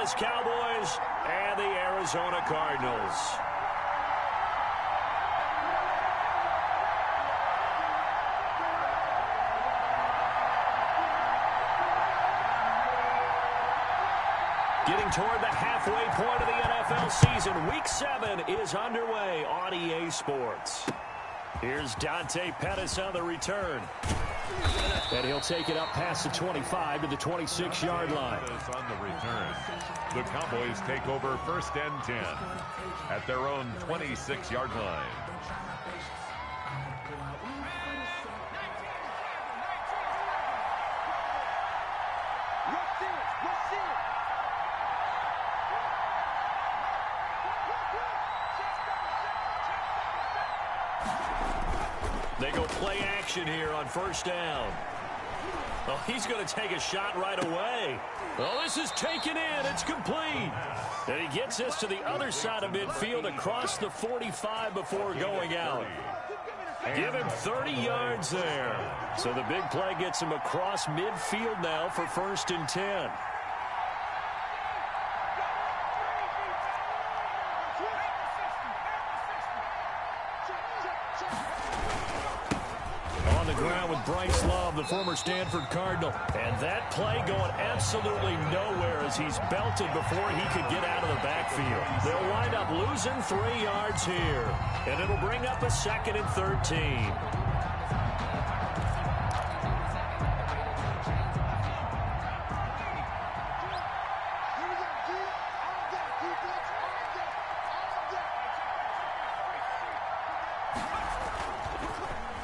Dallas Cowboys and the Arizona Cardinals. Getting toward the halfway point of the NFL season, Week 7 is underway on EA Sports. Here's Dante Pettis on the return. And he'll take it up past the 25 to the 26-yard line. On the return, the Cowboys take over 1st and 10 at their own 26-yard line. They go play action here on 1st down. Oh, he's going to take a shot right away. Oh, this is taken in. It's complete. And he gets this to the other side of midfield across the 45 before going out. Give him 30 yards there. So the big play gets him across midfield now for 1st and 10. On the ground with Bryce Love, the former Stanford Cardinal. And that play going absolutely nowhere as he's belted before he could get out of the backfield. They'll wind up losing 3 yards here. And it'll bring up a 2nd and 13.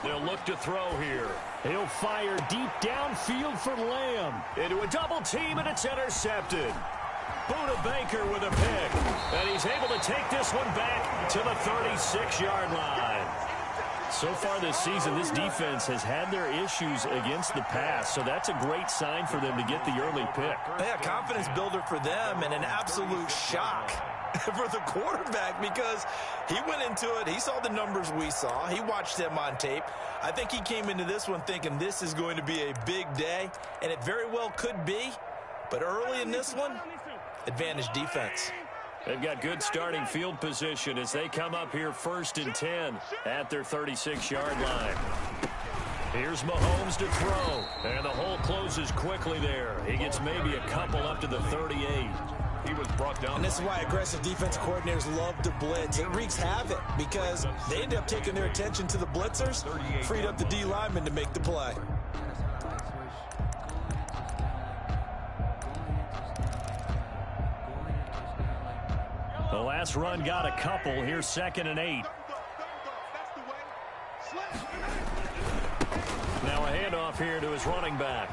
They'll look to throw here. He'll fire deep downfield for Lamb. Into a double team, and it's intercepted. Buda Baker with a pick. And he's able to take this one back to the 36-yard line. So far this season, this defense has had their issues against the pass, so that's a great sign for them to get the early pick. Yeah, confidence builder for them and an absolute shock for the quarterback because he went into it. He saw the numbers we saw. He watched them on tape. I think he came into this one thinking this is going to be a big day, and it very well could be. But early in this one, advantage defense. They've got good starting field position as they come up here 1st and 10 at their 36-yard line. Here's Mahomes to throw, and the hole closes quickly there. He gets maybe a couple up to the 38. He was brought down. And this is why aggressive defense coordinators love to blitz. It wreaks havoc because they end up taking their attention to the blitzers, freed up the D lineman to make the play. The last run got a couple. Here's 2nd and 8. Now a handoff here to his running back.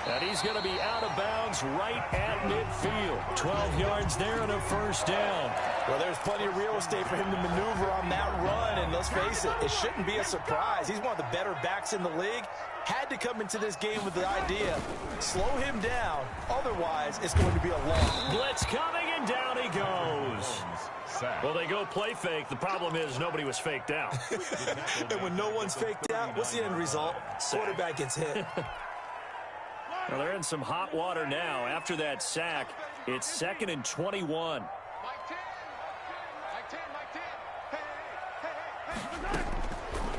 And he's going to be out of bounds right at midfield. 12 yards there and a 1st down. Well, there's plenty of real estate for him to maneuver on that run, and let's face it, it shouldn't be a surprise. He's one of the better backs in the league. Had to come into this game with the idea, slow him down, otherwise it's going to be a long blitz coming, and down he goes. Well, they go play fake. The problem is nobody was faked out. And when no one's faked out, what's the end result? Quarterback gets hit. Well, they're in some hot water now. After that sack, it's 2nd and 21.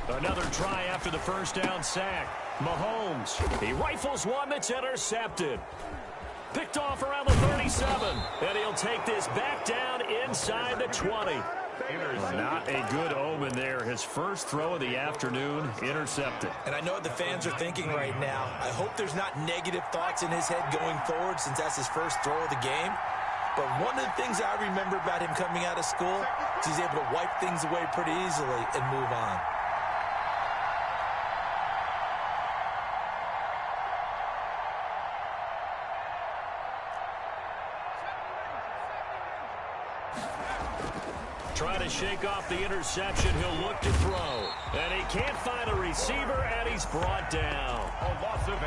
Another try after the 1st down sack. Mahomes, he rifles one that's intercepted. Picked off around the 37, and he'll take this back down inside the 20. Not a good omen there. His first throw of the afternoon intercepted. And I know what the fans are thinking right now. I hope there's not negative thoughts in his head going forward since that's his first throw of the game. But one of the things I remember about him coming out of school is he's able to wipe things away pretty easily and move on. Trying to shake off the interception. He'll look to throw. And he can't find a receiver, and he's brought down.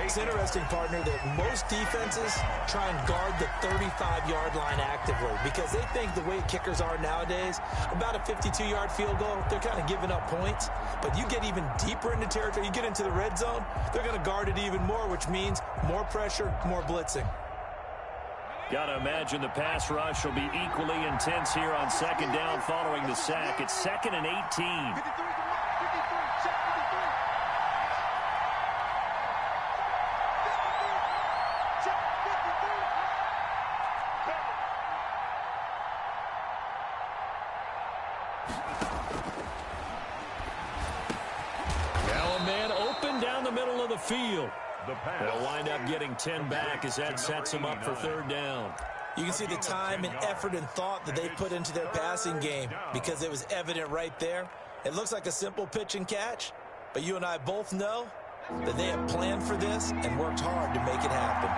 It's interesting, partner, that most defenses try and guard the 35-yard line actively because they think the way kickers are nowadays, about a 52-yard field goal, they're kind of giving up points. But you get even deeper into territory, you get into the red zone, they're going to guard it even more, which means more pressure, more blitzing. Got to imagine the pass rush will be equally intense here on second down following the sack. It's 2nd and 18. Now a man open down the middle of the field. They'll wind up getting 10 back as that sets them up for 3rd down. You can see the time and effort and thought that they put into their passing game because it was evident right there. It looks like a simple pitch and catch, but you and I both know that they have planned for this and worked hard to make it happen.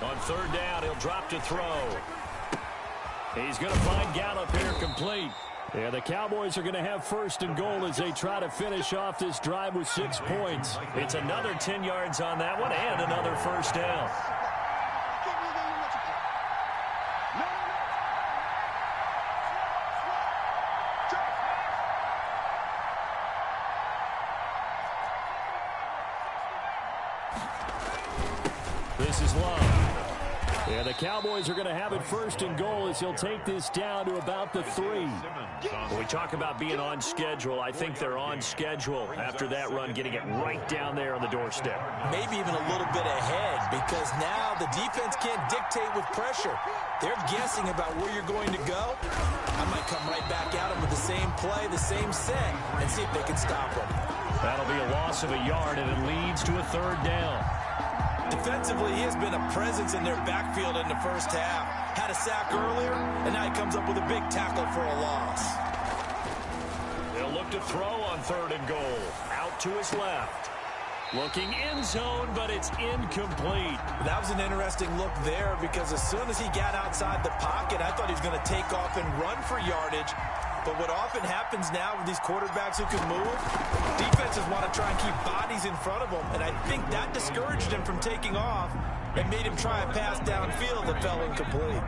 On 3rd down, he'll drop to throw. He's going to find Gallup here complete. Yeah, the Cowboys are going to have 1st and goal as they try to finish off this drive with 6 points. It's another 10 yards on that one and another 1st down. This is Love. Yeah, the Cowboys are going to have it 1st and goal as he'll take this down to about the 3. When we talk about being on schedule, I think they're on schedule after that run, getting it right down there on the doorstep. Maybe even a little bit ahead because now the defense can't dictate with pressure. They're guessing about where you're going to go. I might come right back at them with the same play, the same set, and see if they can stop them. That'll be a loss of a yard, and it leads to a 3rd down. Defensively, he has been a presence in their backfield in the first half. Had a sack earlier, and now he comes up with a big tackle for a loss. They'll look to throw on 3rd and goal. Out to his left. Looking end zone, but it's incomplete. That was an interesting look there because as soon as he got outside the pocket, I thought he was going to take off and run for yardage. But what often happens now with these quarterbacks who can move, defenses want to try and keep bodies in front of them, and I think that discouraged him from taking off and made him try a pass downfield that fell incomplete.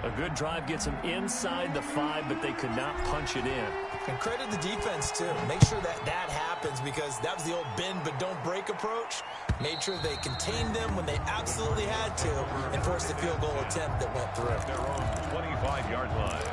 A good drive gets him inside the 5, but they could not punch it in. And credit the defense, too. Make sure that that happens because that was the old bend but don't break approach. Made sure they contained them when they absolutely had to and forced the field goal attempt that went through. Their own 25-yard line.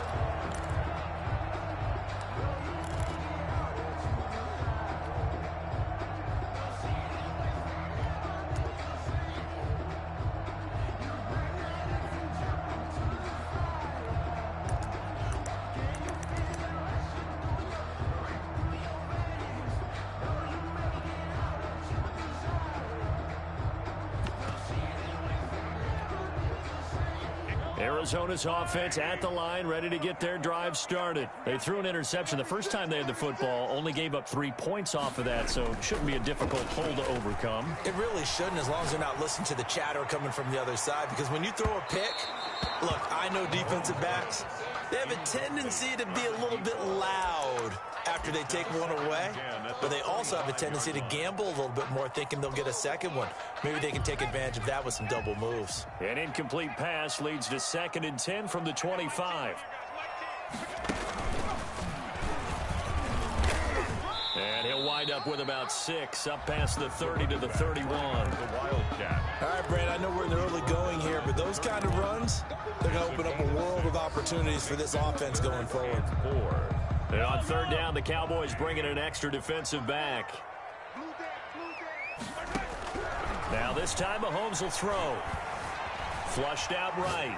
Arizona's offense at the line, ready to get their drive started. They threw an interception the first time they had the football, only gave up 3 points off of that, so it shouldn't be a difficult hole to overcome. It really shouldn't, as long as they're not listening to the chatter coming from the other side, because when you throw a pick, look, I know defensive backs, they have a tendency to be a little bit loud after they take one away, but they also have a tendency to gamble a little bit more, thinking they'll get a second one. Maybe they can take advantage of that with some double moves. An incomplete pass leads to 2nd and 10 from the 25. And he'll wind up with about 6, up past the 30 to the 31. The Wildcat. All right, Brad, I know we're in the early going here, but those kind of runs, they're going to open up a world of opportunities for this offense going forward. And on 3rd down, the Cowboys bring in an extra defensive back. Now this time Mahomes will throw. Flushed out right.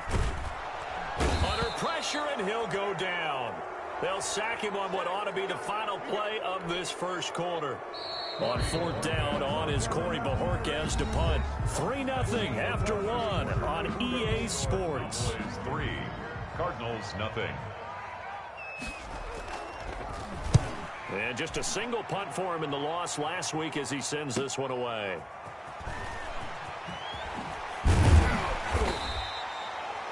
Under pressure, and he'll go down. They'll sack him on what ought to be the final play of this first quarter. On 4th down, on is Corey Bajorquez to punt. 3-0 after 1 on EA Sports. Cowboys 3, Cardinals 0. And just a single punt for him in the loss last week as he sends this one away.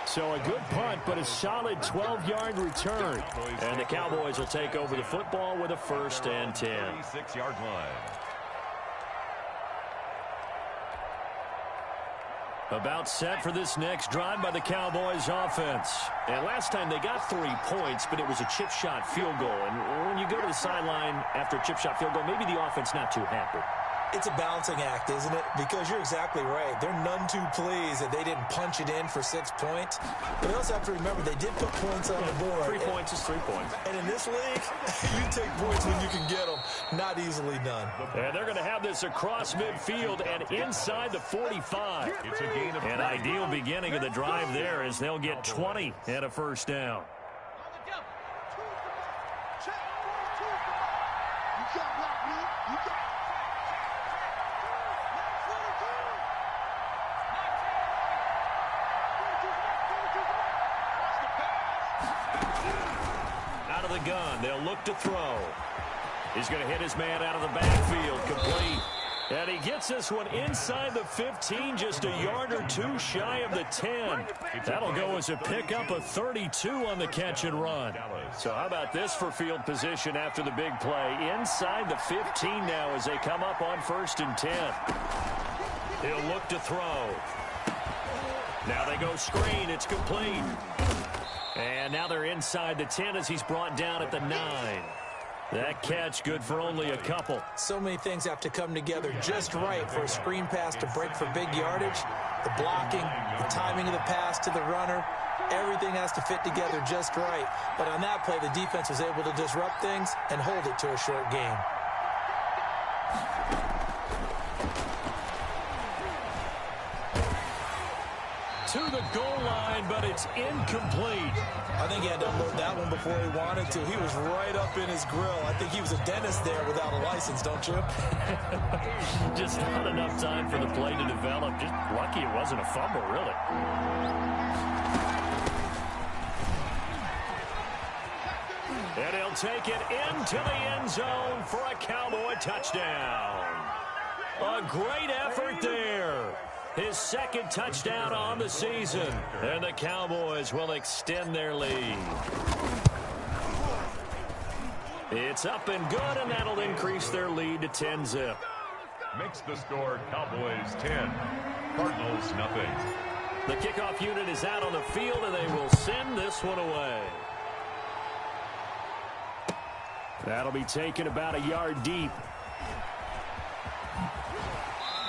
So a good punt, but a solid 12-yard return. And the Cowboys will take over the football with a 1st and 10. 36-yard line. About set for this next drive by the Cowboys offense. And last time they got 3 points, but it was a chip shot field goal. And when you go to the sideline after a chip shot field goal, maybe the offense not too happy. It's a balancing act, isn't it? Because you're exactly right. They're none too pleased that they didn't punch it in for 6 points. But they also have to remember they did put points on the board. 3 points is 3 points. And in this league, you take points when you can get them. Not easily done. And they're going to have this across midfield and inside the 45. It's a gain of An ideal beginning of the drive there as they'll get 20 and a first down. Out of the gun, they'll look to throw. He's going to hit his man out of the backfield, complete. And he gets this one inside the 15, just a yard or two shy of the 10. That'll go as a pickup of 32 on the catch and run. So how about this for field position after the big play? Inside the 15 now as they come up on 1st and 10. He'll look to throw. Now they go screen. It's complete. And now they're inside the 10 as he's brought down at the 9. That catch good for only a couple. So many things have to come together just right for a screen pass to break for big yardage. The blocking, the timing of the pass to the runner, everything has to fit together just right. But on that play, the defense was able to disrupt things and hold it to a short gain. To the goal line, but it's incomplete. I think he had to unload that one before he wanted to. He was right up in his grill. I think he was a dentist there without a license, don't you? Just not enough time for the play to develop. Just lucky it wasn't a fumble, really. And he'll take it into the end zone for a Cowboy touchdown. A great effort there. His second touchdown on the season. And the Cowboys will extend their lead. It's up and good, and that'll increase their lead to 10-zip. Makes the score Cowboys 10, Cardinals nothing. The kickoff unit is out on the field, and they will send this one away. That'll be taken about a yard deep.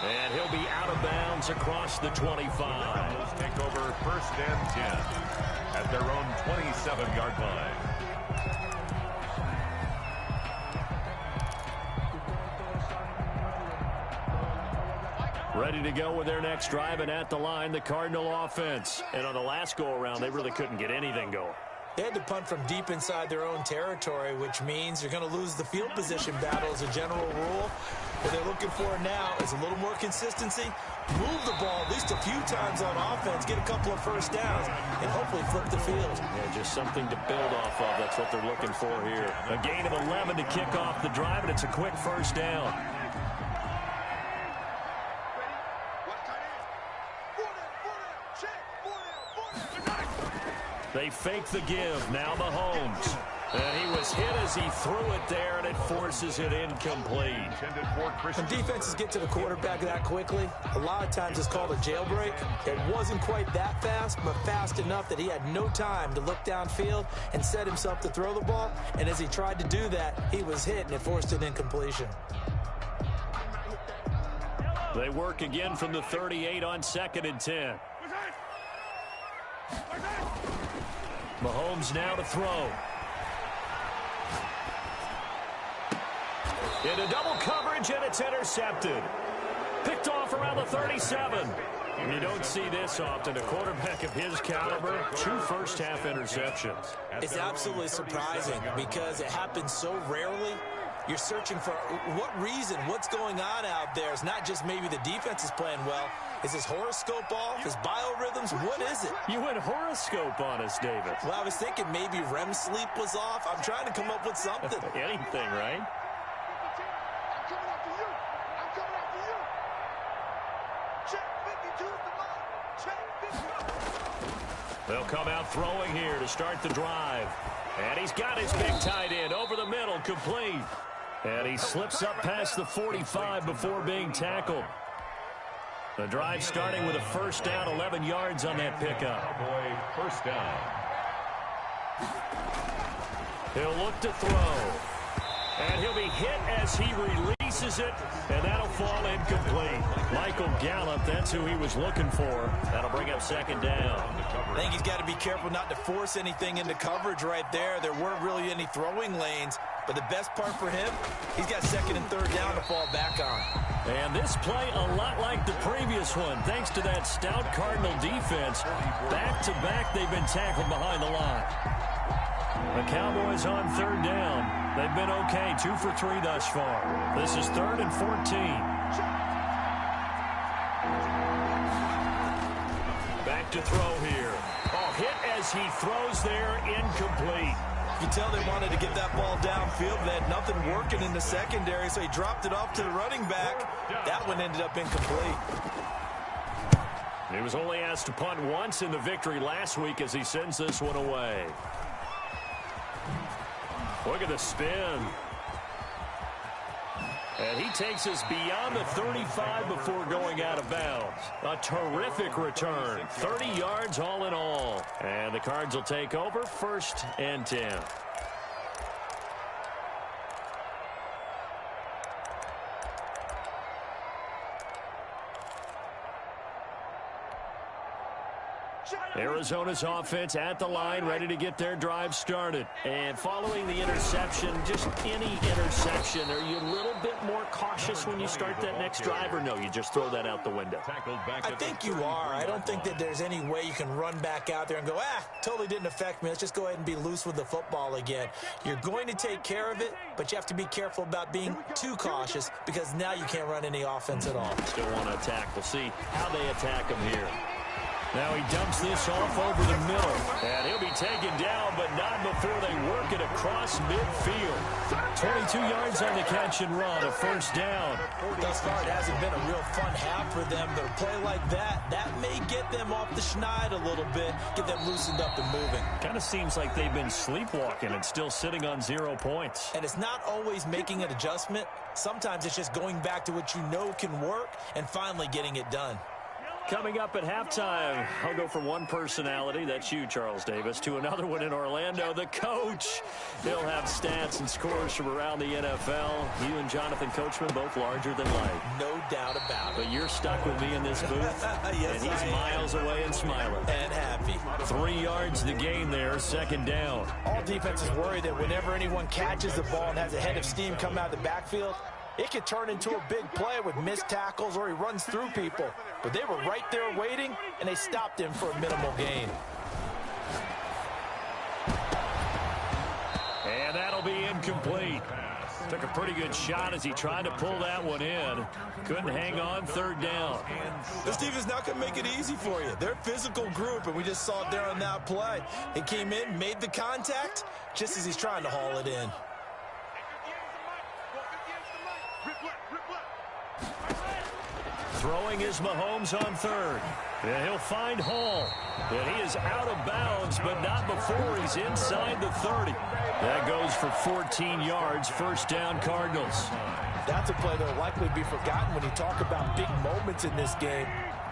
And he'll be out of bounds across the 25. Cardinals take over 1st and 10 at their own 27-yard line. Ready to go with their next drive, and at the line, the Cardinal offense. And on the last go-around, they really couldn't get anything going. They had to punt from deep inside their own territory, which means you're going to lose the field position battle as a general rule. What they're looking for now is a little more consistency, move the ball at least a few times on offense, get a couple of first downs, and hopefully flip the field. Yeah, just something to build off of. That's what they're looking for here. A gain of 11 to kick off the drive, and it's a quick first down. They fake the give. Now Mahomes. And he was hit as he threw it there, and it forces it incomplete. When defenses get to the quarterback that quickly, a lot of times it's called a jailbreak. It wasn't quite that fast, but fast enough that he had no time to look downfield and set himself to throw the ball. And as he tried to do that, he was hit, and it forced an incompletion. They work again from the 38 on 2nd and 10. Mahomes now to throw. Into double coverage, and it's intercepted. Picked off around the 37. And you don't see this often. A quarterback of his caliber, 2 first-half interceptions. It's absolutely surprising because it happens so rarely. You're searching for what reason, what's going on out there. It's not just maybe the defense is playing well. Is his horoscope off? His biorhythms? What is it? You went horoscope on us, David. Well, I was thinking maybe REM sleep was off. I'm trying to come up with something. Anything, right? They'll come out throwing here to start the drive. And he's got his big tight end over the middle, complete. And he slips up past the 45 before being tackled. The drive starting with a first down, 11 yards on that pickup. Cowboy first down. He'll look to throw. And he'll be hit as he releases it, and that'll fall incomplete. Michael Gallup, that's who he was looking for. That'll bring up second down. I think he's got to be careful not to force anything into coverage right there. There weren't really any throwing lanes, but the best part for him, he's got second and third down to fall back on. And this play a lot like the previous one, thanks to that stout Cardinal defense. Back-to-back, they've been tackled behind the line. The Cowboys on third down. They've been okay, 2 for 3 thus far. This is 3rd and 14. Back to throw here. Oh, hit as he throws there, incomplete. You can tell they wanted to get that ball downfield. They had nothing working in the secondary, so he dropped it off to the running back. That one ended up incomplete. He was only asked to punt once in the victory last week as he sends this one away. Look at the spin. And he takes us beyond the 35 before going out of bounds. A terrific return. 30 yards all in all. And the Cards will take over 1st and 10. Arizona's offense at the line, ready to get their drive started. And following the interception, just any interception, are you a little bit more cautious when you start that next drive, or no, you just throw that out the window? I think you are. I don't think that there's any way you can run back out there and go, totally didn't affect me. Let's just go ahead and be loose with the football again. You're going to take care of it, but you have to be careful about being too cautious because now you can't run any offense at all. Still want to attack. We'll see how they attack him here. Now he dumps this off over the middle. And he'll be taken down, but not before they work it across midfield. 22 yards on the catch and run, a first down. Thus far, it hasn't been a real fun half for them, but a play like that may get them off the schneid a little bit, get them loosened up and moving. Kind of seems like they've been sleepwalking and still sitting on 0 points. And it's not always making an adjustment. Sometimes it's just going back to what you know can work and finally getting it done. Coming up at halftime, I'll go from one personality, that's you, Charles Davis, to another one in Orlando, the coach. He'll have stats and scores from around the NFL. You and Jonathan Coachman, both larger than life. No doubt about it. But you're stuck with me in this booth, yes, and he's miles away and smiling. And happy. 3 yards to gain there, second down. All defenses worry that whenever anyone catches the ball and has a head of steam come out of the backfield, it could turn into a big play with missed tackles or he runs through people. But they were right there waiting, and they stopped him for a minimal gain. And that'll be incomplete. Took a pretty good shot as he tried to pull that one in. Couldn't hang on, third down. This defense not going to make it easy for you. They're a physical group, and we just saw it there on that play. He came in, made the contact, just as he's trying to haul it in. Throwing is Mahomes on third. And he'll find Hall. And he is out of bounds, but not before he's inside the 30. That goes for 14 yards, first down Cardinals. That's a play that will likely be forgotten when you talk about big moments in this game.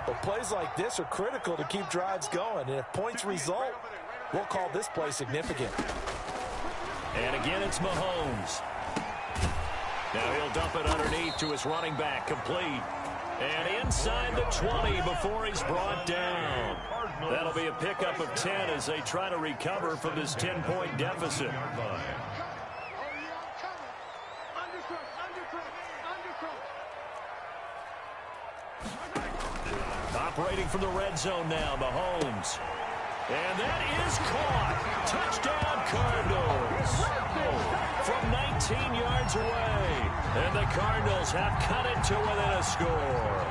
But plays like this are critical to keep drives going. And if points result, we'll call this play significant. And again, it's Mahomes. Now he'll dump it underneath to his running back, complete. And inside the 20 before he's brought down. That'll be a pickup of 10 as they try to recover from this 10-point deficit. Operating from the red zone now, Mahomes. And that is caught. Touchdown, Cardinals. From 19 yards away. And the Cardinals have cut it to within a score.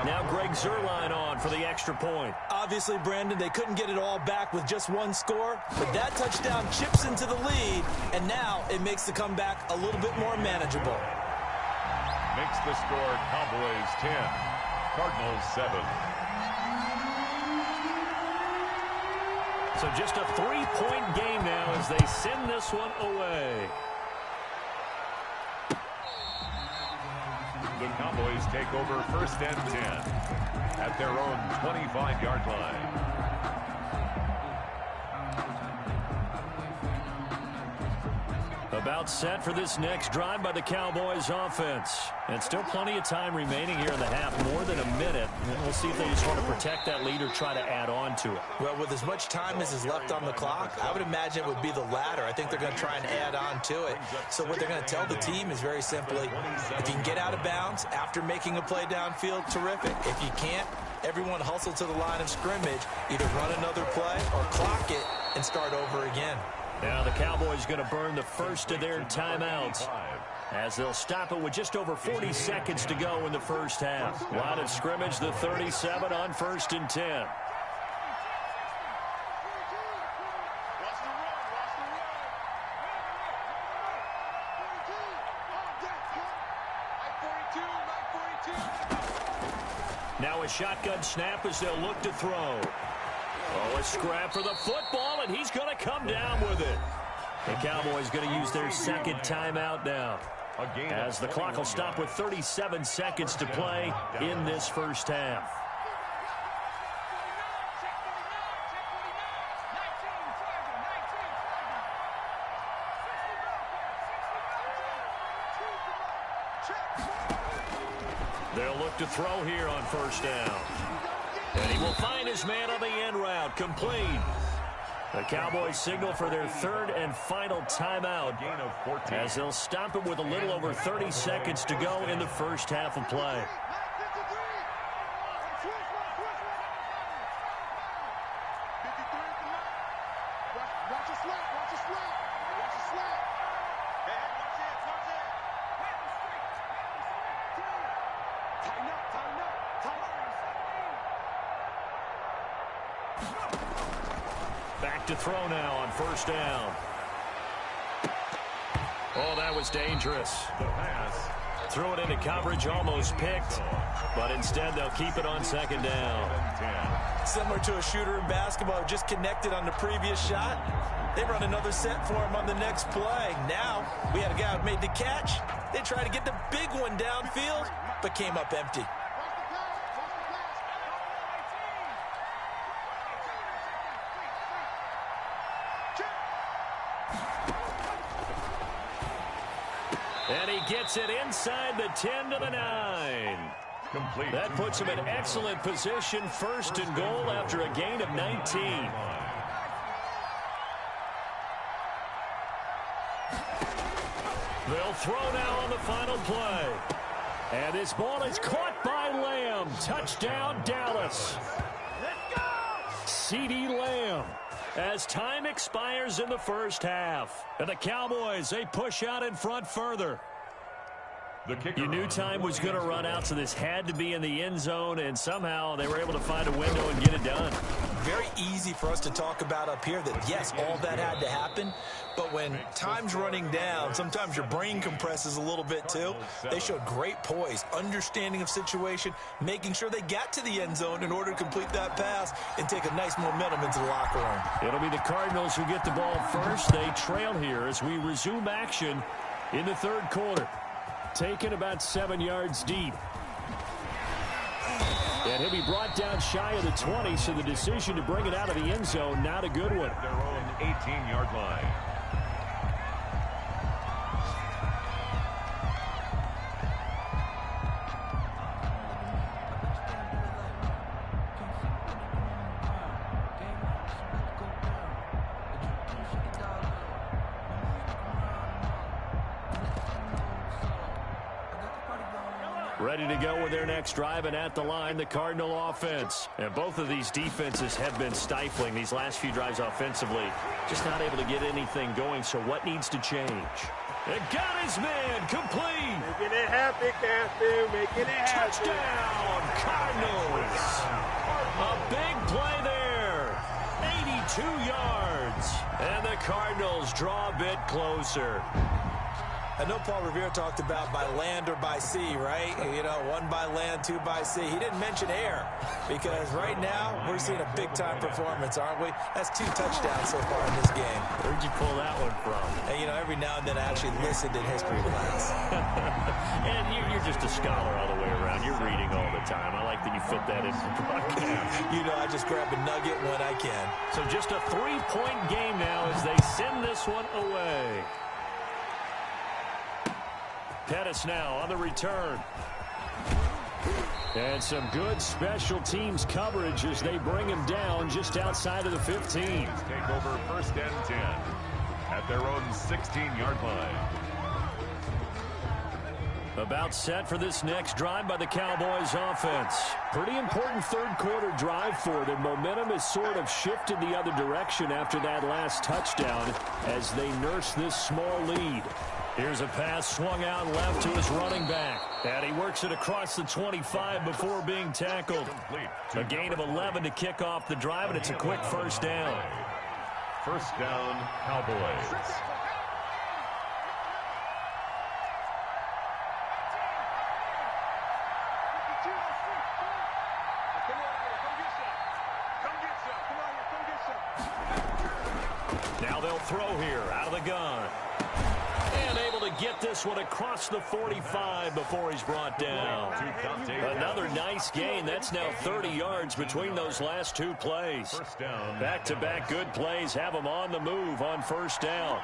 Now Greg Zuerlein on for the extra point. Obviously, Brandon, they couldn't get it all back with just one score, but that touchdown chips into the lead, and now it makes the comeback a little bit more manageable. Makes the score Cowboys 10, Cardinals 7. So just a 3-point game now as they send this one away. The Cowboys take over 1st and 10 at their own 25-yard line. About set for this next drive by the Cowboys offense. And still plenty of time remaining here in the half, more than a minute. And we'll see if they just want to protect that lead or try to add on to it. Well, with as much time as is left on the clock, I would imagine it would be the latter. I think they're going to try and add on to it. So what they're going to tell the team is very simply, if you can get out of bounds after making a play downfield, terrific. If you can't, everyone hustle to the line of scrimmage, either run another play or clock it and start over again. Now the Cowboys going to burn the first of their timeouts as they'll stop it with just over 40 seconds to go in the first half. Line of scrimmage, the 37 on 1st and 10. Now a shotgun snap as they'll look to throw. Oh, a scrap for the football, and he's going to come down with it. The Cowboys going to use their second timeout now, as the clock will stop with 37 seconds to play in this first half. They'll look to throw here on 1st down. And he will find his man on the end route, complete. The Cowboys signal for their third and final timeout as they'll stop it with a little over 30 seconds to go in the first half of play. Back to throw now on 1st down. Oh, that was dangerous. The pass. Threw it into coverage, almost picked, but instead they'll keep it on 2nd down. Similar to a shooter in basketball, just connected on the previous shot. They run another set for him on the next play. Now, we had a guy who made the catch. They tried to get the big one downfield, but came up empty. And he gets it inside the 10 to the 9. Complete. That puts him in excellent position, 1st and goal after a gain of 19. They'll throw now on the final play. And this ball is caught by Lamb. Touchdown, Dallas. Let's go! CeeDee Lamb. As time expires in the first half. And the Cowboys, they push out in front further. You knew time was going to run out, so this had to be in the end zone, and somehow they were able to find a window and get it done. Very easy for us to talk about up here that, yes, all that had to happen, but when time's running down, sometimes your brain compresses a little bit too. They showed great poise, understanding of situation, making sure they got to the end zone in order to complete that pass and take a nice momentum into the locker room. It'll be the Cardinals who get the ball first. They trail here as we resume action in the third quarter. Taken about 7 yards deep. And he'll be brought down shy of the 20, so the decision to bring it out of the end zone, not a good one. Their own 18-yard line. Ready to go with their next drive, and at the line, the Cardinal offense. And both of these defenses have been stifling these last few drives offensively. Just not able to get anything going, so what needs to change? It got his man, complete. Making it happen, Captain. Making it happen. Touchdown, Cardinals. A big play there. 82 yards. And the Cardinals draw a bit closer. I know Paul Revere talked about by land or by sea, right? You know, 1 by land, 2 by sea. He didn't mention air because right now we're seeing a big-time performance, aren't we? That's 2 touchdowns so far in this game. Where'd you pull that one from? And, you know, every now and then I actually listened in history class. And you're just a scholar all the way around. You're reading all the time. I like that you fit that in for broadcast. You know, I just grab a nugget when I can. So just a 3-point game now as they send this one away. Pettis now on the return. And some good special teams coverage as they bring him down just outside of the 15. Take over 1st and 10 at their own 16-yard line. About set for this next drive by the Cowboys offense. Pretty important third-quarter drive for them. Momentum has sort of shifted the other direction after that last touchdown as they nurse this small lead. Here's a pass swung out left to his running back. And he works it across the 25 before being tackled. A gain of 11 to kick off the drive, and it's a quick first down. First down, Cowboys. Now they'll throw here out of the gun. And able to get this one across the 45 before he's brought down. Another nice gain. That's now 30 yards between those last 2 plays. Back-to-back good plays have them on the move on first down.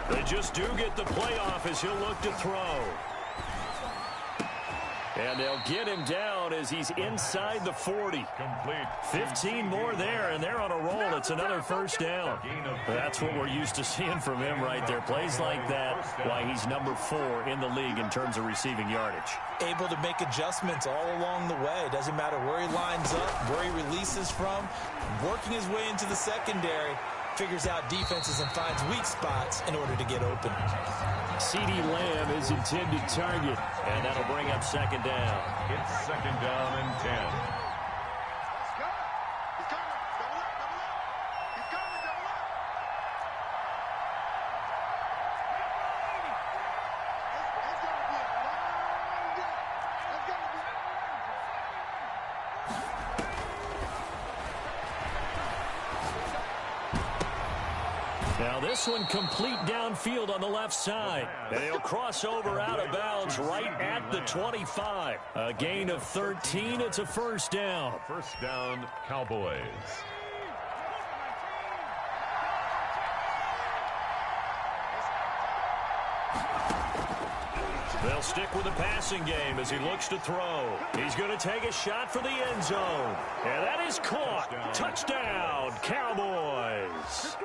They just do get the playoff as he'll look to throw. And they'll get him down as he's inside the 40. 15 more there, and they're on a roll. It's another first down. That's what we're used to seeing from him right there. Plays like that, why he's number 4 in the league in terms of receiving yardage. Able to make adjustments all along the way. Doesn't matter where he lines up, where he releases from. Working his way into the secondary. Figures out defenses and finds weak spots in order to get open. CeeDee Lamb is intended target, and that'll bring up second down. It's second down and 10. Now this one complete downfield on the left side. And he'll cross over out of bounds right at the 25. A gain of 13. It's a first down. First down, Cowboys. They'll stick with the passing game as he looks to throw. He's going to take a shot for the end zone. And that is caught. Touchdown, Cowboys.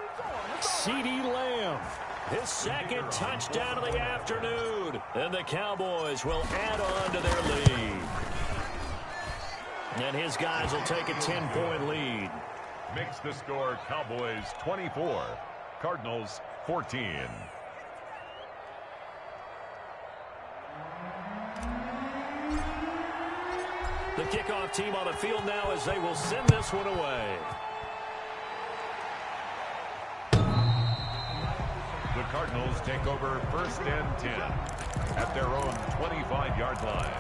CeeDee Lamb, his second touchdown of the afternoon. And the Cowboys will add on to their lead. And his guys will take a 10-point lead. Makes the score Cowboys 24, Cardinals 14. The kickoff team on the field now as they will send this one away. The Cardinals take over first and 10 at their own 25-yard line.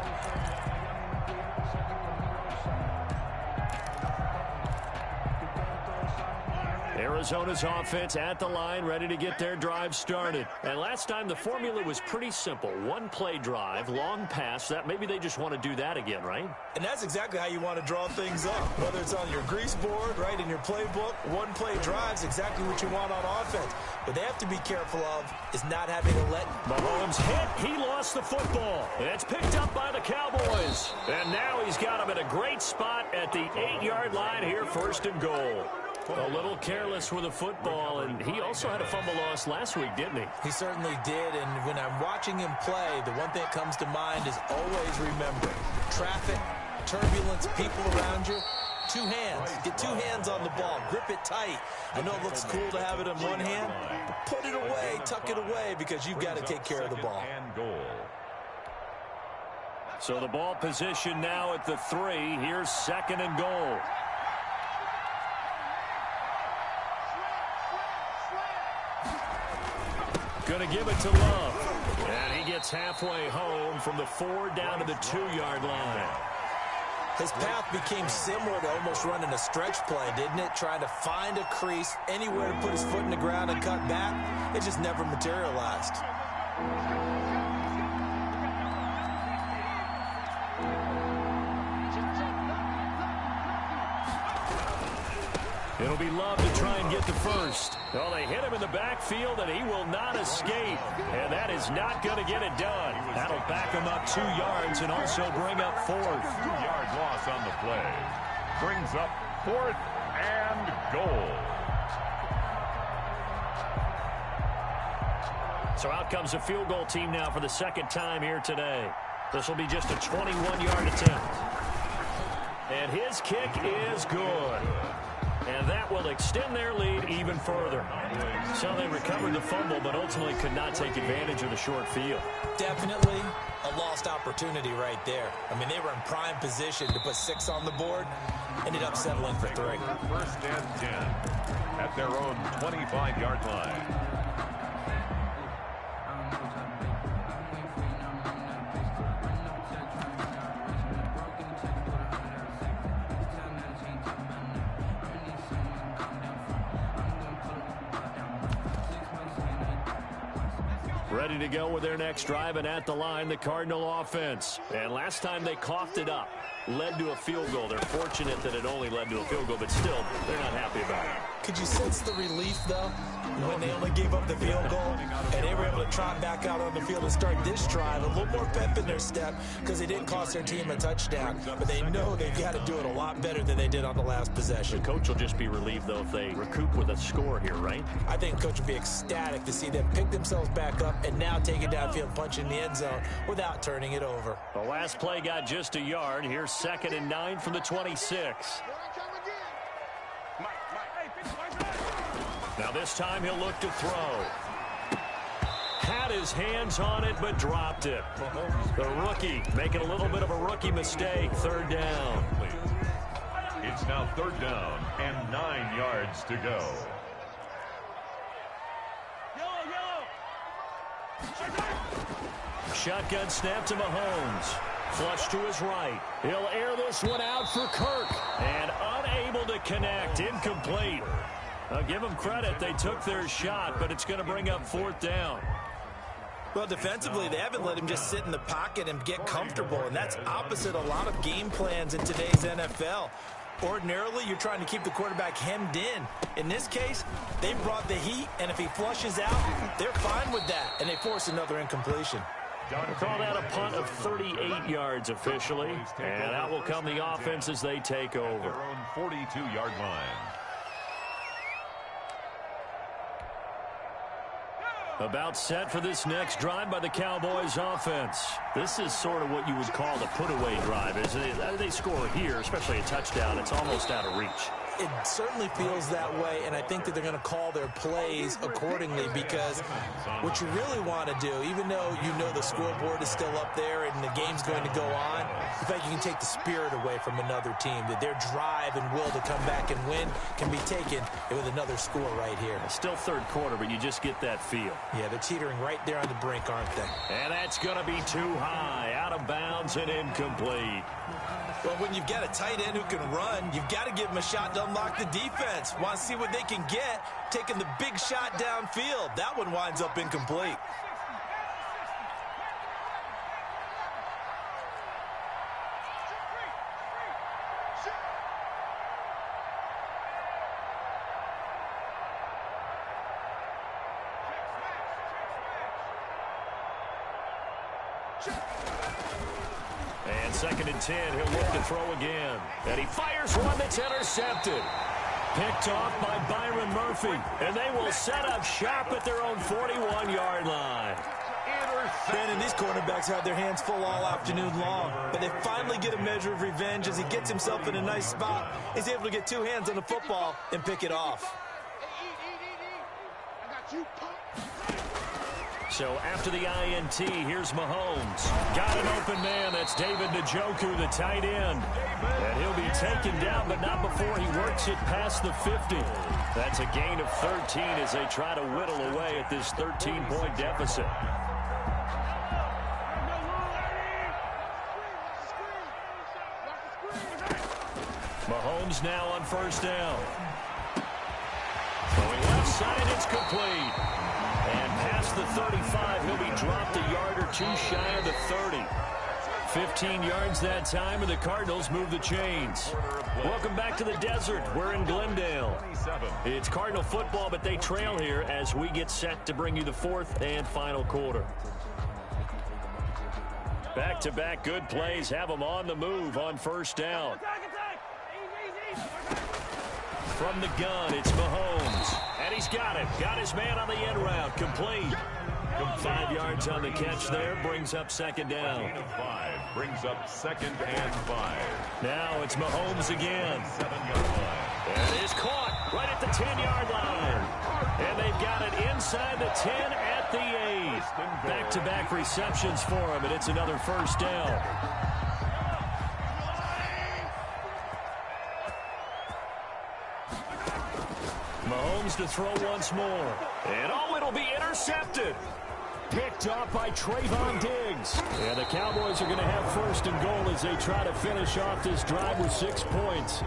Arizona's offense at the line, ready to get their drive started. And last time the formula was pretty simple. One-play drive, long pass. That maybe they just want to do that again, right? And that's exactly how you want to draw things up. Whether it's on your grease board, right, in your playbook, one-play drive's exactly what you want on offense. What they have to be careful of is not having to let Mahomes hit. He lost the football. And it's picked up by the Cowboys. And now he's got him in a great spot at the 8-yard line here, first and goal. A little careless with the football, and he also had a fumble loss last week, didn't he? He certainly did, and when I'm watching him play, the one thing that comes to mind is always remember, traffic, turbulence, people around you, two hands. Get two hands on the ball. Grip it tight. I know it looks cool to have it in one hand. Put it away. Tuck it away because you've got to take care of the ball. So the ball position now at the 3. Here's 2nd and goal. Going to give it to Love. And he gets halfway home from the 4 down to the 2-yard line. His path became similar to almost running a stretch play, didn't it? Trying to find a crease, anywhere to put his foot in the ground and cut back. It just never materialized. It'll be Love to try and get the first. Well, they hit him in the backfield, and he will not escape. And that is not going to get it done. That'll back him up 2 yards and also bring up 4th. 2-yard loss on the play. Brings up 4th and goal. So out comes a field goal team now for the 2nd time here today. This will be just a 21-yard attempt. And his kick is good. And that will extend their lead even further. So they recovered the fumble, but ultimately could not take advantage of the short field. Definitely a lost opportunity right there. I mean, they were in prime position to put 6 on the board. Ended up settling for 3. 1st and 10 at their own 25-yard line. Ready to go with their next drive, and at the line, the Cardinal offense. And last time they coughed it up, led to a field goal. They're fortunate that it only led to a field goal, but still, they're not happy about it. Could you sense the relief, though, when they only gave up the field goal and they were able to trot back out on the field and start this drive? A little more pep in their step because they didn't cost their team a touchdown, but they know they've got to do it a lot better than they did on the last possession. The coach will just be relieved, though, if they recoup with a score here, right? I think the coach will be ecstatic to see them pick themselves back up and now take it downfield, punch in the end zone without turning it over. The last play got just a yard. Here's 2nd and 9 from the 26. Now this time he'll look to throw. Had his hands on it, but dropped it. The rookie making a little bit of a rookie mistake. 3rd down. It's now 3rd down and 9 yards to go. Shotgun snap to Mahomes. Flush to his right. He'll air this one out for Kirk. And unable to connect. Incomplete. I'll give them credit. They took their shot, but it's going to bring up 4th down. Well, defensively, they haven't let him just sit in the pocket and get comfortable, and that's opposite a lot of game plans in today's NFL. Ordinarily, you're trying to keep the quarterback hemmed in. In this case, they brought the heat, and if he flushes out, they're fine with that, and they force another incompletion. We'll call that a punt of 38 yards officially, and out will come the offense as they take over. Their own 42-yard line. About set for this next drive by the Cowboys offense. This is sort of what you would call the put-away drive, isn't it? They score here, especially a touchdown. It's almost out of reach. It certainly feels that way, and I think that they're going to call their plays accordingly because what you really want to do, even though you know the scoreboard is still up there and the game's going to go on, the fact you can take the spirit away from another team, that their drive and will to come back and win can be taken with another score right here. Still 3rd quarter, but you just get that feel. Yeah, they're teetering right there on the brink, aren't they? And that's going to be too high, out of bounds and incomplete. Well, when you've got a tight end who can run, you've got to give him a shot to unlock the defense. Want to see what they can get, taking the big shot downfield. That one winds up incomplete. And 2nd and 10, he'll look to throw again. And he fires one that's intercepted. Picked off by Byron Murphy. And they will set up shop at their own 41-yard line. Brandon, these cornerbacks had their hands full all afternoon long, but they finally get a measure of revenge as he gets himself in a nice spot. He's able to get two hands on the football and pick it off. So after the INT, here's Mahomes. Got an open man. That's David Njoku, the tight end. And he'll be taken down, but not before he works it past the 50. That's a gain of 13 as they try to whittle away at this 13-point deficit. Mahomes now on first down. Going left side, it's complete. And past the 35, he'll be dropped a yard or two shy of the 30. 15 yards that time, and the Cardinals move the chains. Welcome back to the desert. We're in Glendale. It's Cardinal football, but they trail here as we get set to bring you the fourth and final quarter. Back-to-back good plays have them on the move on first down. From the gun, it's Mahomes. And he's got it. Got his man on the end route. Complete. 5 yards on the catch there. Brings up second down. Gain of 5. Brings up second and 5. Now it's Mahomes again. 7-yard line. And it is caught right at the 10-yard line. And they've got it inside the 10 at the 8. Back-to-back receptions for him, and it's another first down. Mahomes to throw once more. And it'll be intercepted. Picked off by Trayvon Diggs. And the Cowboys are going to have first and goal as they try to finish off this drive with 6 points.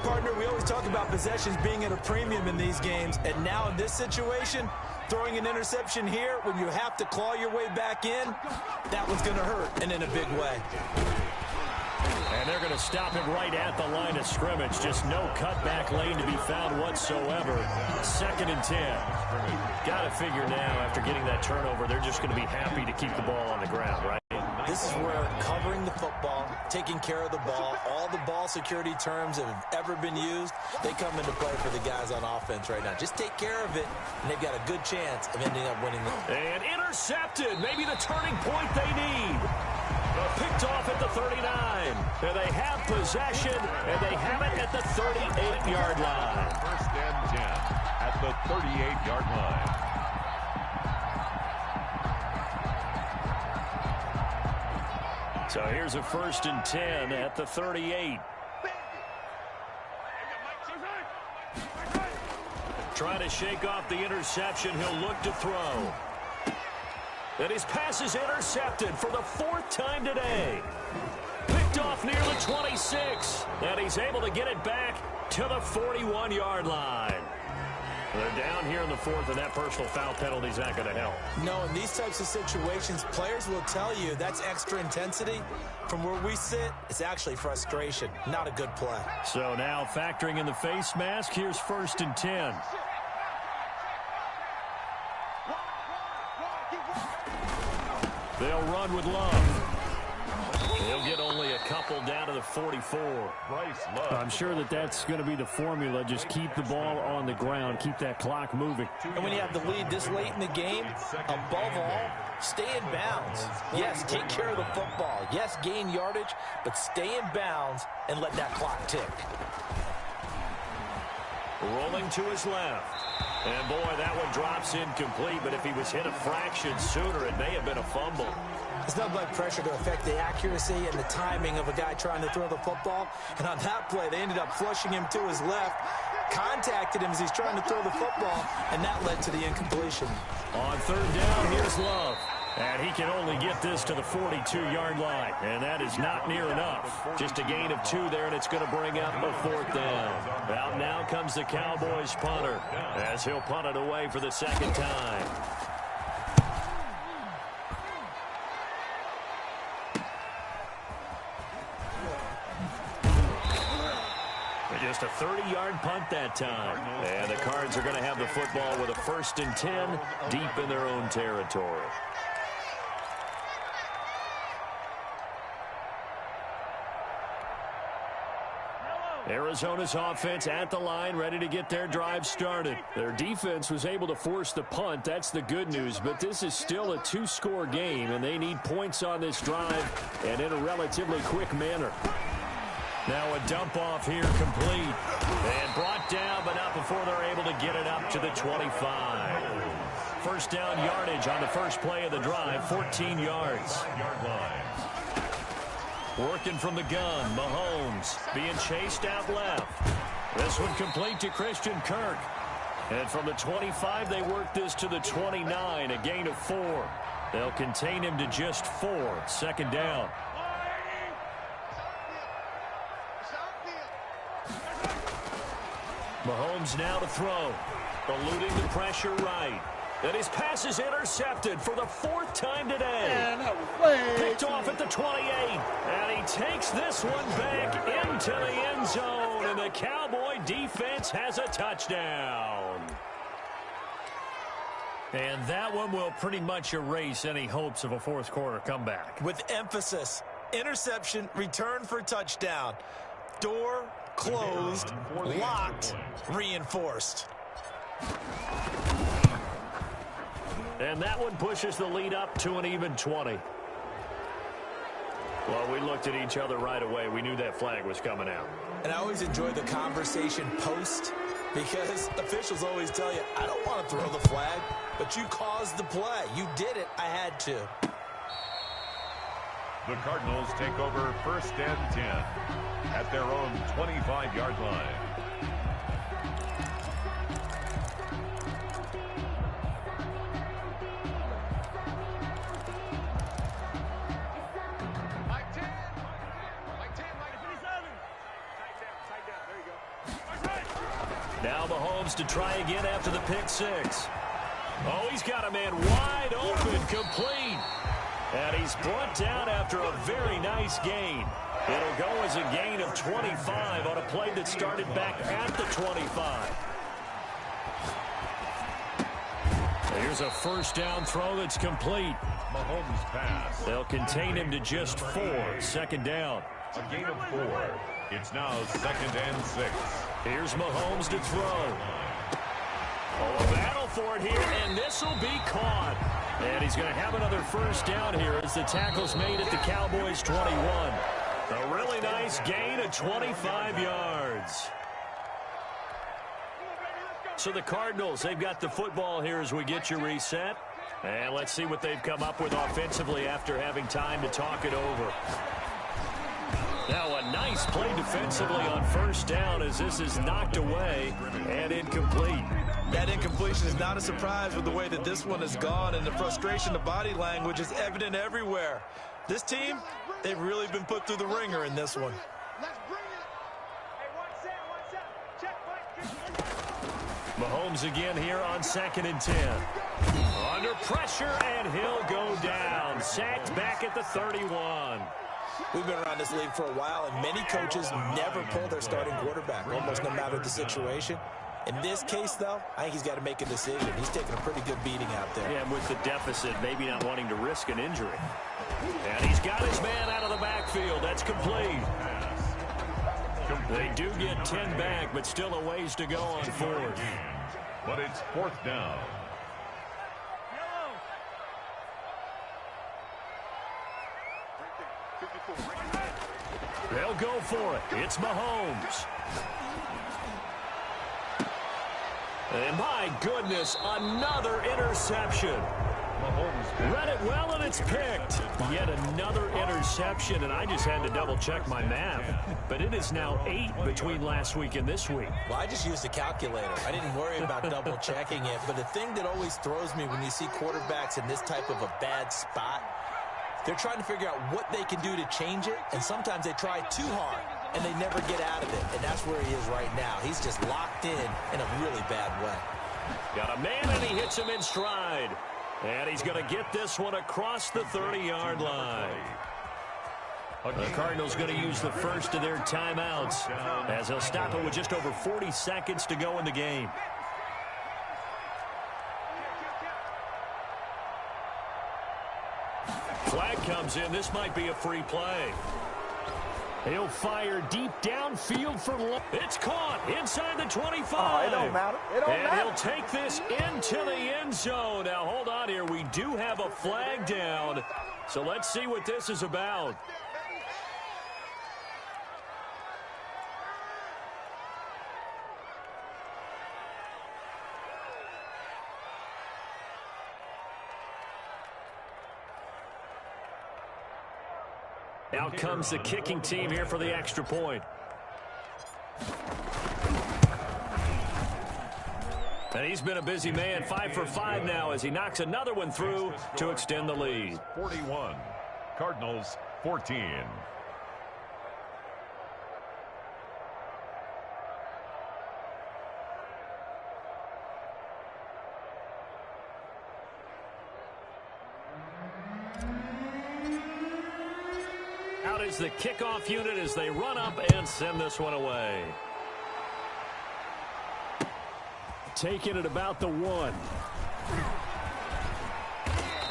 Partner, we always talk about possessions being at a premium in these games. And now in this situation, throwing an interception here when you have to claw your way back in, that one's going to hurt, and in a big way. And they're going to stop him right at the line of scrimmage. Just no cutback lane to be found whatsoever. Second and 10. Got to figure now, after getting that turnover, they're just going to be happy to keep the ball on the ground, right? This is where covering the football, taking care of the ball, all the ball security terms that have ever been used, they come into play for the guys on offense right now. Just take care of it, and they've got a good chance of ending up winning. And intercepted. Maybe the turning point they need. Picked off at the 39. And they have possession, and they have it at the 38-yard line. First and 10 at the 38-yard line. So here's a first and 10 at the 38. Trying to shake off the interception. He'll look to throw. And his pass is intercepted for the 4th time today. Picked off near the 26. And he's able to get it back to the 41-yard line. They're down here in the 4th, and that personal foul penalty is not going to help. No, in these types of situations, players will tell you that's extra intensity. From where we sit, it's actually frustration. Not a good play. So now factoring in the face mask, here's first and 10. They'll run with Love. He'll get only a couple down to the 44. I'm sure that's going to be the formula. Just keep the ball on the ground. Keep that clock moving. And when you have the lead this late in the game, above all, stay in bounds. Yes, take care of the football. Yes, gain yardage, but stay in bounds and let that clock tick. Rolling to his left. And, boy, that one drops incomplete, but if he was hit a fraction sooner, it may have been a fumble. There's nothing like pressure to affect the accuracy and the timing of a guy trying to throw the football. And on that play, they ended up flushing him to his left, contacted him as he's trying to throw the football, and that led to the incompletion. On third down, here's Love. And he can only get this to the 42-yard line. And that is not near enough. Just a gain of 2 there, and it's going to bring up a 4th down. Out now comes the Cowboys punter as he'll punt it away for the 2nd time. Just a 30-yard punt that time. And the Cards are going to have the football with a first and 10 deep in their own territory. Arizona's offense at the line, ready to get their drive started. Their defense was able to force the punt. That's the good news. But this is still a two-score game, and they need points on this drive and in a relatively quick manner. Now a dump off here complete. And brought down, but not before they're able to get it up to the 25. First down yardage on the first play of the drive, 14 yards. Working from the gun, Mahomes being chased out left. This one complete to Christian Kirk. And from the 25, they work this to the 29, a gain of 4. They'll contain him to just 4. Second down. Mahomes now to throw. Eluding the pressure right. And his pass is intercepted for the 4th time today. Picked off at the 28. And he takes this one back into the end zone. And the Cowboy defense has a touchdown. And that one will pretty much erase any hopes of a fourth quarter comeback. With emphasis, interception, return for touchdown. Door closed, locked, reinforced. And that one pushes the lead up to an even 20. Well, we looked at each other right away. We knew that flag was coming out. And I always enjoy the conversation post because officials always tell you, I don't want to throw the flag, but you caused the play. You did it. I had to. The Cardinals take over first and 10 at their own 25-yard line. Now Mahomes to try again after the pick six. Oh, he's got a man wide open, complete. And he's brought down after a very nice gain. It'll go as a gain of 25 on a play that started back at the 25. Here's a first down throw that's complete. Mahomes pass. They'll contain him to just 4. Second down. A gain of 4. It's now 2nd and 6. Here's Mahomes to throw. Oh, a battle for it here, and this will be caught. And he's going to have another first down here as the tackle's made at the Cowboys' 21. A really nice gain of 25 yards. So the Cardinals, they've got the football here as we get you reset. And let's see what they've come up with offensively after having time to talk it over. Now a nice play defensively on first down as this is knocked away and incomplete. That incompletion is not a surprise with the way that this one has gone, and the frustration of body language is evident everywhere. This team, they've really been put through the ringer in this one. Mahomes again here on 2nd and 10. Under pressure, and he'll go down. Sacked back at the 31. We've been around this league for a while, and many coaches never pull their starting quarterback, almost no matter the situation. In this case, though, I think he's got to make a decision. He's taking a pretty good beating out there. Yeah, and with the deficit, maybe not wanting to risk an injury. And he's got his man out of the backfield. That's complete. They do get 10 back, but still a ways to go on 4th. But it's 4th down. They'll go for it. It's Mahomes. And my goodness, another interception. Mahomes Read it well, and it's picked. Yet another interception, and I just had to double-check my math. But it is now 8 between last week and this week. Well, I just used a calculator. I didn't worry about double-checking it. But the thing that always throws me when you see quarterbacks in this type of a bad spot, they're trying to figure out what they can do to change it, and sometimes they try too hard, and they never get out of it, and that's where he is right now. He's just locked in a really bad way. Got a man, and he hits him in stride. And he's going to get this one across the 30-yard line. The Cardinals going to use the first of their timeouts as they'll stop it with just over 40 seconds to go in the game. Flag comes in. This might be a free play. He'll fire deep downfield for it's caught inside the 25. Oh, it don't matter. It don't matter. And he'll take this into the end zone. Now, hold on here. We do have a flag down, so let's see what this is about. Out comes the kicking team here for the extra point. And he's been a busy man, 5 for 5 now as he knocks another one through to extend the lead. 41, Cardinals 14. Out is the kickoff unit as they run up and send this one away. Taking it about the 1.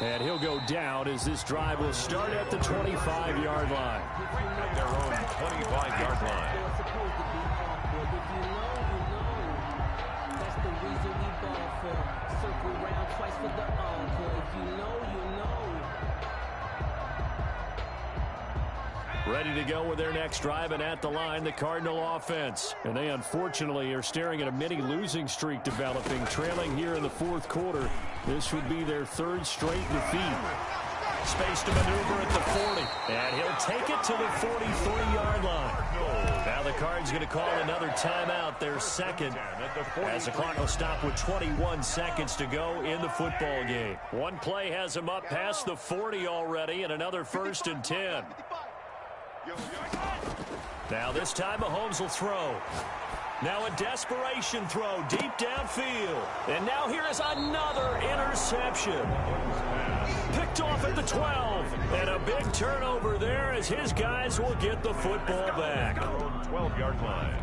And he'll go down as this drive will start at the 25-yard line. At their own 25-yard line. That's the reason we ball for. Circle round twice for the encore. If you know, you know. Ready to go with their next drive, and at the line, the Cardinal offense. And they unfortunately are staring at a mini losing streak developing, trailing here in the fourth quarter. This would be their 3rd straight defeat. Space to maneuver at the 40. And he'll take it to the 43-yard line. Now the Cards going to call another timeout, their second, as the clock will stop with 21 seconds to go in the football game. One play has him up past the 40 already, and another 1st and 10. Now this time Mahomes will throw. Now a desperation throw deep downfield. And now here is another interception. Picked off at the 12. And a big turnover there as his guys will get the football back. 12-yard line.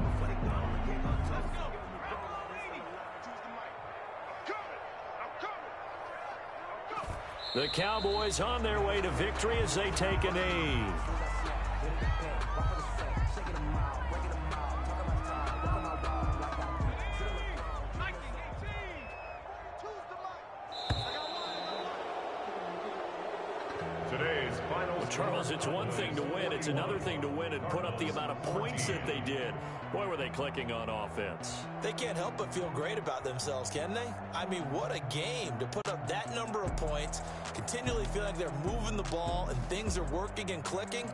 The Cowboys on their way to victory as they take a knee. Charles, it's one thing to win. It's another thing to win and put up the amount of points that they did. Boy, were they clicking on offense. They can't help but feel great about themselves, can they? I mean, what a game to put up that number of points, continually feel like they're moving the ball and things are working and clicking.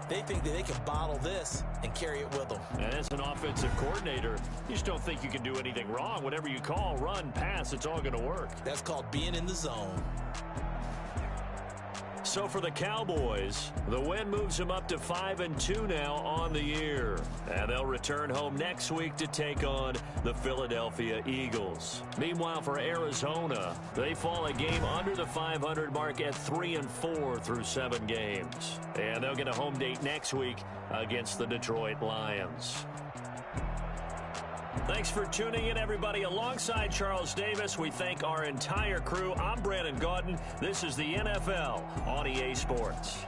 They think that they can bottle this and carry it with them. And as an offensive coordinator, you just don't think you can do anything wrong. Whatever you call, run, pass, it's all going to work. That's called being in the zone. So for the Cowboys, the win moves them up to 5-2 now on the year. And they'll return home next week to take on the Philadelphia Eagles. Meanwhile, for Arizona, they fall a game under the 500 mark at 3-4 through 7 games. And they'll get a home date next week against the Detroit Lions. Thanks for tuning in, everybody. Alongside Charles Davis, we thank our entire crew. I'm Brandon Gaudin. This is the NFL on EA Sports.